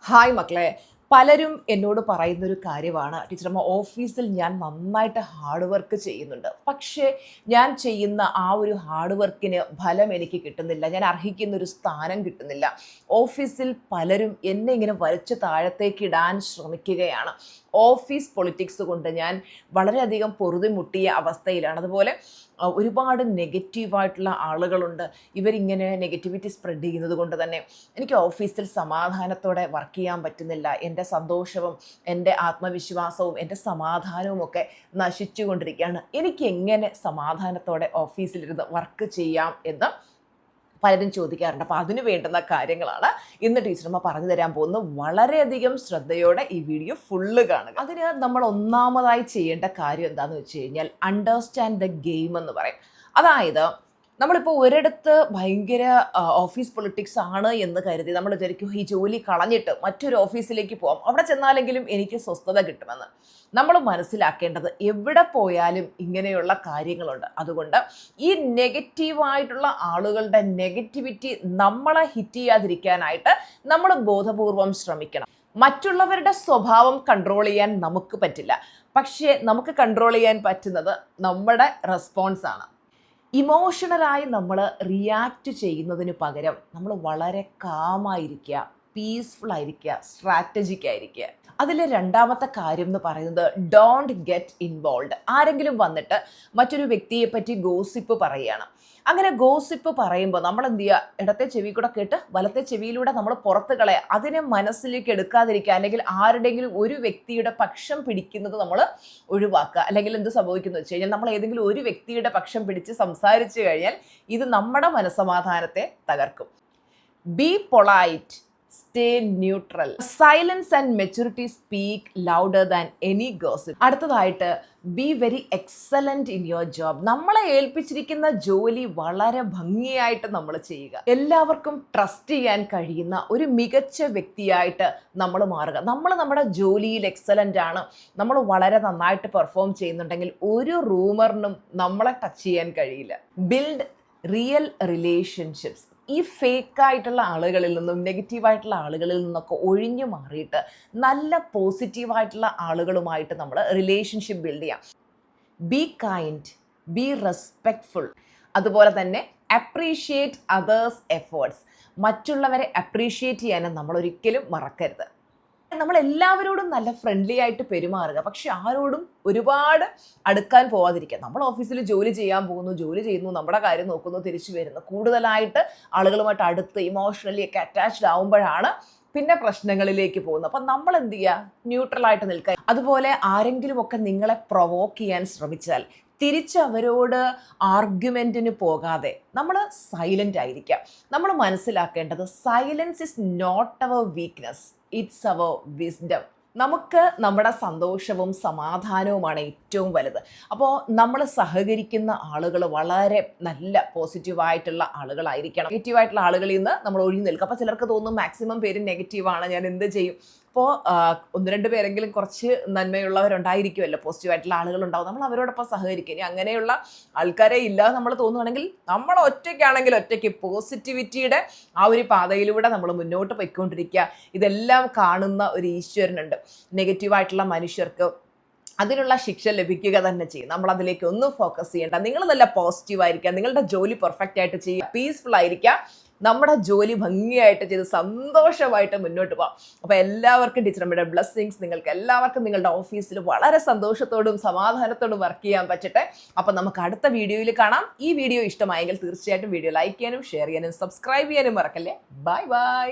Hi മക്കളെ, പലരും എന്നോട് പറയുന്നൊരു കാര്യമാണ്, ടീച്ചറമ്മ ഓഫീസിൽ ഞാൻ നന്നായിട്ട് ഹാർഡ് വർക്ക് ചെയ്യുന്നുണ്ട്, പക്ഷേ ഞാൻ ചെയ്യുന്ന ആ ഒരു ഹാർഡ് വർക്കിന് ഫലം എനിക്ക് കിട്ടുന്നില്ല, ഞാൻ അർഹിക്കുന്നൊരു സ്ഥാനം കിട്ടുന്നില്ല. ഓഫീസിൽ പലരും എന്നെ ഇങ്ങനെ വലിച്ചു താഴത്തേക്ക് ഇടാൻ ശ്രമിക്കുകയാണ്. ഓഫീസ് പൊളിറ്റിക്സ് കൊണ്ട് ഞാൻ വളരെയധികം പൊറുതിമുട്ടിയ അവസ്ഥയിലാണ്. അതുപോലെ ഒരുപാട് നെഗറ്റീവായിട്ടുള്ള ആളുകളുണ്ട്. ഇവരിങ്ങനെ നെഗറ്റിവിറ്റി സ്പ്രെഡ് ചെയ്യുന്നത് കൊണ്ട് തന്നെ എനിക്ക് ഓഫീസിൽ സമാധാനത്തോടെ വർക്ക് ചെയ്യാൻ പറ്റുന്നില്ല. എൻ്റെ സന്തോഷവും എൻ്റെ ആത്മവിശ്വാസവും എൻ്റെ സമാധാനവും ഒക്കെ നശിച്ചുകൊണ്ടിരിക്കുകയാണ്. എനിക്ക് എങ്ങനെ സമാധാനത്തോടെ ഓഫീസിലിരുന്ന് വർക്ക് ചെയ്യാം എന്ന് പലരും ചോദിക്കാറുണ്ട്. അപ്പോൾ അതിന് വേണ്ടുന്ന കാര്യങ്ങളാണ് ഇന്ന് ടീച്ചർമ്മ പറഞ്ഞു തരാൻ പോകുന്നത്. വളരെയധികം ശ്രദ്ധയോടെ ഈ വീഡിയോ ഫുള്ള് കാണുക. അതിന് നമ്മൾ ഒന്നാമതായി ചെയ്യേണ്ട കാര്യം എന്താണെന്ന് വെച്ച് കഴിഞ്ഞാൽ അണ്ടർസ്റ്റാൻഡ് ദ ഗെയിം എന്ന് പറയും. അതായത് നമ്മളിപ്പോൾ ഒരിടത്ത് ഭയങ്കര ഓഫീസ് പൊളിറ്റിക്സ് ആണ് എന്ന് കരുതി നമ്മൾ വിചാരിക്കും ഈ ജോലി കളഞ്ഞിട്ട് മറ്റൊരു ഓഫീസിലേക്ക് പോകാം, അവിടെ ചെന്നാലെങ്കിലും എനിക്ക് സ്വസ്ഥത കിട്ടുമെന്ന്. നമ്മൾ മനസ്സിലാക്കേണ്ടത് എവിടെ പോയാലും ഇങ്ങനെയുള്ള കാര്യങ്ങളുണ്ട്. അതുകൊണ്ട് ഈ നെഗറ്റീവായിട്ടുള്ള ആളുകളുടെ നെഗറ്റിവിറ്റി നമ്മളെ ഹിറ്റ് ചെയ്യാതിരിക്കാനായിട്ട് നമ്മൾ ബോധപൂർവം ശ്രമിക്കണം. മറ്റുള്ളവരുടെ സ്വഭാവം കൺട്രോൾ ചെയ്യാൻ നമുക്ക് പറ്റില്ല, പക്ഷേ നമുക്ക് കൺട്രോൾ ചെയ്യാൻ പറ്റുന്നത് നമ്മുടെ റെസ്പോൺസാണ്. ഇമോഷണലായി നമ്മൾ റിയാക്ട് ചെയ്യുന്നതിന് പകരം നമ്മൾ വളരെ കാമായിരിക്കുക, പീസ്ഫുൾ ആയിരിക്കുക, സ്ട്രാറ്റജിക് ആയിരിക്കുക. അതിൽ രണ്ടാമത്തെ കാര്യം എന്ന് പറയുന്നത് ഡോണ്ട് ഗെറ്റ് ഇൻവോൾവ്. ആരെങ്കിലും വന്നിട്ട് മറ്റൊരു വ്യക്തിയെ പറ്റി ഗോസിപ്പ് പറയുകയാണ്. അങ്ങനെ ഗോസിപ്പ് പറയുമ്പോൾ നമ്മൾ എന്ത് ചെയ്യുക, ഇടത്തെ ചെവി കൂടെ കേട്ട് വലത്തെ ചെവിയിലൂടെ നമ്മൾ പുറത്ത് കളയുക. അതിനെ മനസ്സിലേക്ക് എടുക്കാതിരിക്കുക, അല്ലെങ്കിൽ ആരുടെയെങ്കിലും ഒരു വ്യക്തിയുടെ പക്ഷം പിടിക്കുന്നത് നമ്മൾ ഒഴിവാക്കുക. അല്ലെങ്കിൽ എന്ത് സംഭവിക്കുന്നു വെച്ച് കഴിഞ്ഞാൽ നമ്മൾ ഏതെങ്കിലും ഒരു വ്യക്തിയുടെ പക്ഷം പിടിച്ച് സംസാരിച്ചു കഴിഞ്ഞാൽ ഇത് നമ്മുടെ മനസ്സമാധാനത്തെ തകർക്കും. Be polite, stay neutral. Silence and maturity speak louder than any gossip. അടുത്തതായിട്ട് be very excellent in your job. നമ്മളെ ഏൽപ്പിച്ചിരിക്കുന്ന ജോലി വളരെ ഭംഗിയായിട്ട് നമ്മൾ ചെയ്യുക. എല്ലാവർക്കും ട്രസ്റ്റ് ചെയ്യാൻ കഴിയുന്ന ഒരു മികച്ച വ്യക്തിയായിട്ട് നമ്മൾ മാറുക. നമ്മൾ നമ്മുടെ ജോലിയിൽ എക്സലന്റ് ആണ്, നമ്മൾ വളരെ നന്നായിട്ട് പെർഫോം ചെയ്യുന്നുണ്ടെങ്കിൽ ഒരു റൂമറിനും നമ്മളെ ടച്ച് ചെയ്യാൻ കഴിയില്ല. Build real relationships. ഈ ഫേക്കായിട്ടുള്ള ആളുകളിൽ നിന്നും നെഗറ്റീവായിട്ടുള്ള ആളുകളിൽ നിന്നൊക്കെ ഒഴിഞ്ഞു മാറിയിട്ട് നല്ല പോസിറ്റീവായിട്ടുള്ള ആളുകളുമായിട്ട് നമ്മൾ റിലേഷൻഷിപ്പ് ബിൽഡ് ചെയ്യാം. Be kind, B respectful. അതുപോലെ തന്നെ അപ്രീഷിയേറ്റ് അതേഴ്സ് എഫേർട്സ്. മറ്റുള്ളവരെ അപ്രീഷിയേറ്റ് ചെയ്യാനും നമ്മൾ ഒരിക്കലും മറക്കരുത്. നമ്മൾ എല്ലാവരോടും നല്ല ഫ്രണ്ട്ലി ആയിട്ട് പെരുമാറുക, പക്ഷെ ആരോടും ഒരുപാട് അടുക്കാൻ പോവാതിരിക്കുക. നമ്മൾ ഓഫീസിൽ ജോലി ചെയ്യാൻ പോകുന്നു, ജോലി ചെയ്യുന്നു, നമ്മുടെ കാര്യം നോക്കുന്നു, തിരിച്ചു വരുന്നു. കൂടുതലായിട്ട് ആളുകളുമായിട്ട് അടുത്ത് ഇമോഷണലി ഒക്കെ അറ്റാച്ച്ഡ് ആവുമ്പോഴാണ് പിന്നെ പ്രശ്നങ്ങളിലേക്ക് പോകുന്നത്. അപ്പം നമ്മൾ എന്ത് ചെയ്യുക, ന്യൂട്രലായിട്ട് നിൽക്കുക. അതുപോലെ ആരെങ്കിലും ഒക്കെ നിങ്ങളെ പ്രൊവോക്ക് ചെയ്യാൻ ശ്രമിച്ചാൽ തിരിച്ച് അവരോട് ആർഗ്യുമെൻറ്റിന് പോകാതെ നമ്മൾ സൈലൻ്റ് ആയിരിക്കാം. നമ്മൾ മനസ്സിലാക്കേണ്ടത് silence is not our weakness, it's our wisdom. നമുക്ക് നമ്മുടെ സന്തോഷവും സമാധാനവുമാണ് ഏറ്റവും വലുത്. അപ്പോൾ നമ്മൾ സഹകരിക്കുന്ന ആളുകൾ വളരെ നല്ല പോസിറ്റീവായിട്ടുള്ള ആളുകളായിരിക്കണം. നെഗറ്റീവായിട്ടുള്ള ആളുകളിൽ നിന്ന് നമ്മൾ ഒഴിഞ്ഞു നിൽക്കുക. അപ്പോൾ ചിലർക്ക് തോന്നും മാക്സിമം പേര് നെഗറ്റീവാണ്, ഞാൻ എന്ത് ചെയ്യും. അപ്പോൾ ഒന്ന് രണ്ട് പേരെങ്കിലും കുറച്ച് നന്മയുള്ളവരുണ്ടായിരിക്കുമല്ലോ, പോസിറ്റീവായിട്ടുള്ള ആളുകളുണ്ടാവും. നമ്മൾ അവരോടൊപ്പം സഹകരിക്കുക. ഇനി അങ്ങനെയുള്ള ആൾക്കാരെ ഇല്ലാതെ നമ്മൾ തോന്നുകയാണെങ്കിൽ നമ്മൾ ഒറ്റയ്ക്കാണെങ്കിൽ ഒറ്റയ്ക്ക് പോസിറ്റിവിറ്റിയുടെ ആ ഒരു പാതയിലൂടെ നമ്മൾ മുന്നോട്ട് പോയിക്കൊണ്ടിരിക്കുക. ഇതെല്ലാം കാണുന്ന ഒരു ഈശ്വരനുണ്ട്. നെഗറ്റീവായിട്ടുള്ള മനുഷ്യർക്ക് അതിനുള്ള ശിക്ഷ ലഭിക്കുക തന്നെ ചെയ്യും. നമ്മൾ അതിലേക്ക് ഒന്നും ഫോക്കസ് ചെയ്യേണ്ട. നിങ്ങൾ നല്ല പോസിറ്റീവായിരിക്കുക, നിങ്ങളുടെ ജോലി പെർഫെക്റ്റ് ആയിട്ട് ചെയ്യുക, പീസ്ഫുൾ ആയിരിക്കുക, നമ്മുടെ ജോലി ഭംഗിയായിട്ട് ചെയ്ത് സന്തോഷമായിട്ട് മുന്നോട്ട് പോകാം. അപ്പോൾ എല്ലാവർക്കും ടീച്ചറമ്മയുടെ ബ്ലെസ്സിങ്സ്. നിങ്ങൾക്ക് എല്ലാവർക്കും നിങ്ങളുടെ ഓഫീസിൽ വളരെ സന്തോഷത്തോടും സമാധാനത്തോടും വർക്ക് ചെയ്യാൻ പറ്റട്ടെ. അപ്പോൾ നമുക്ക് അടുത്ത വീഡിയോയിൽ കാണാം. ഈ വീഡിയോ ഇഷ്ടമായെങ്കിൽ തീർച്ചയായിട്ടും വീഡിയോ ലൈക്ക് ചെയ്യാനും ഷെയർ ചെയ്യാനും സബ്സ്ക്രൈബ് ചെയ്യാനും മറക്കല്ലേ. Bye bye.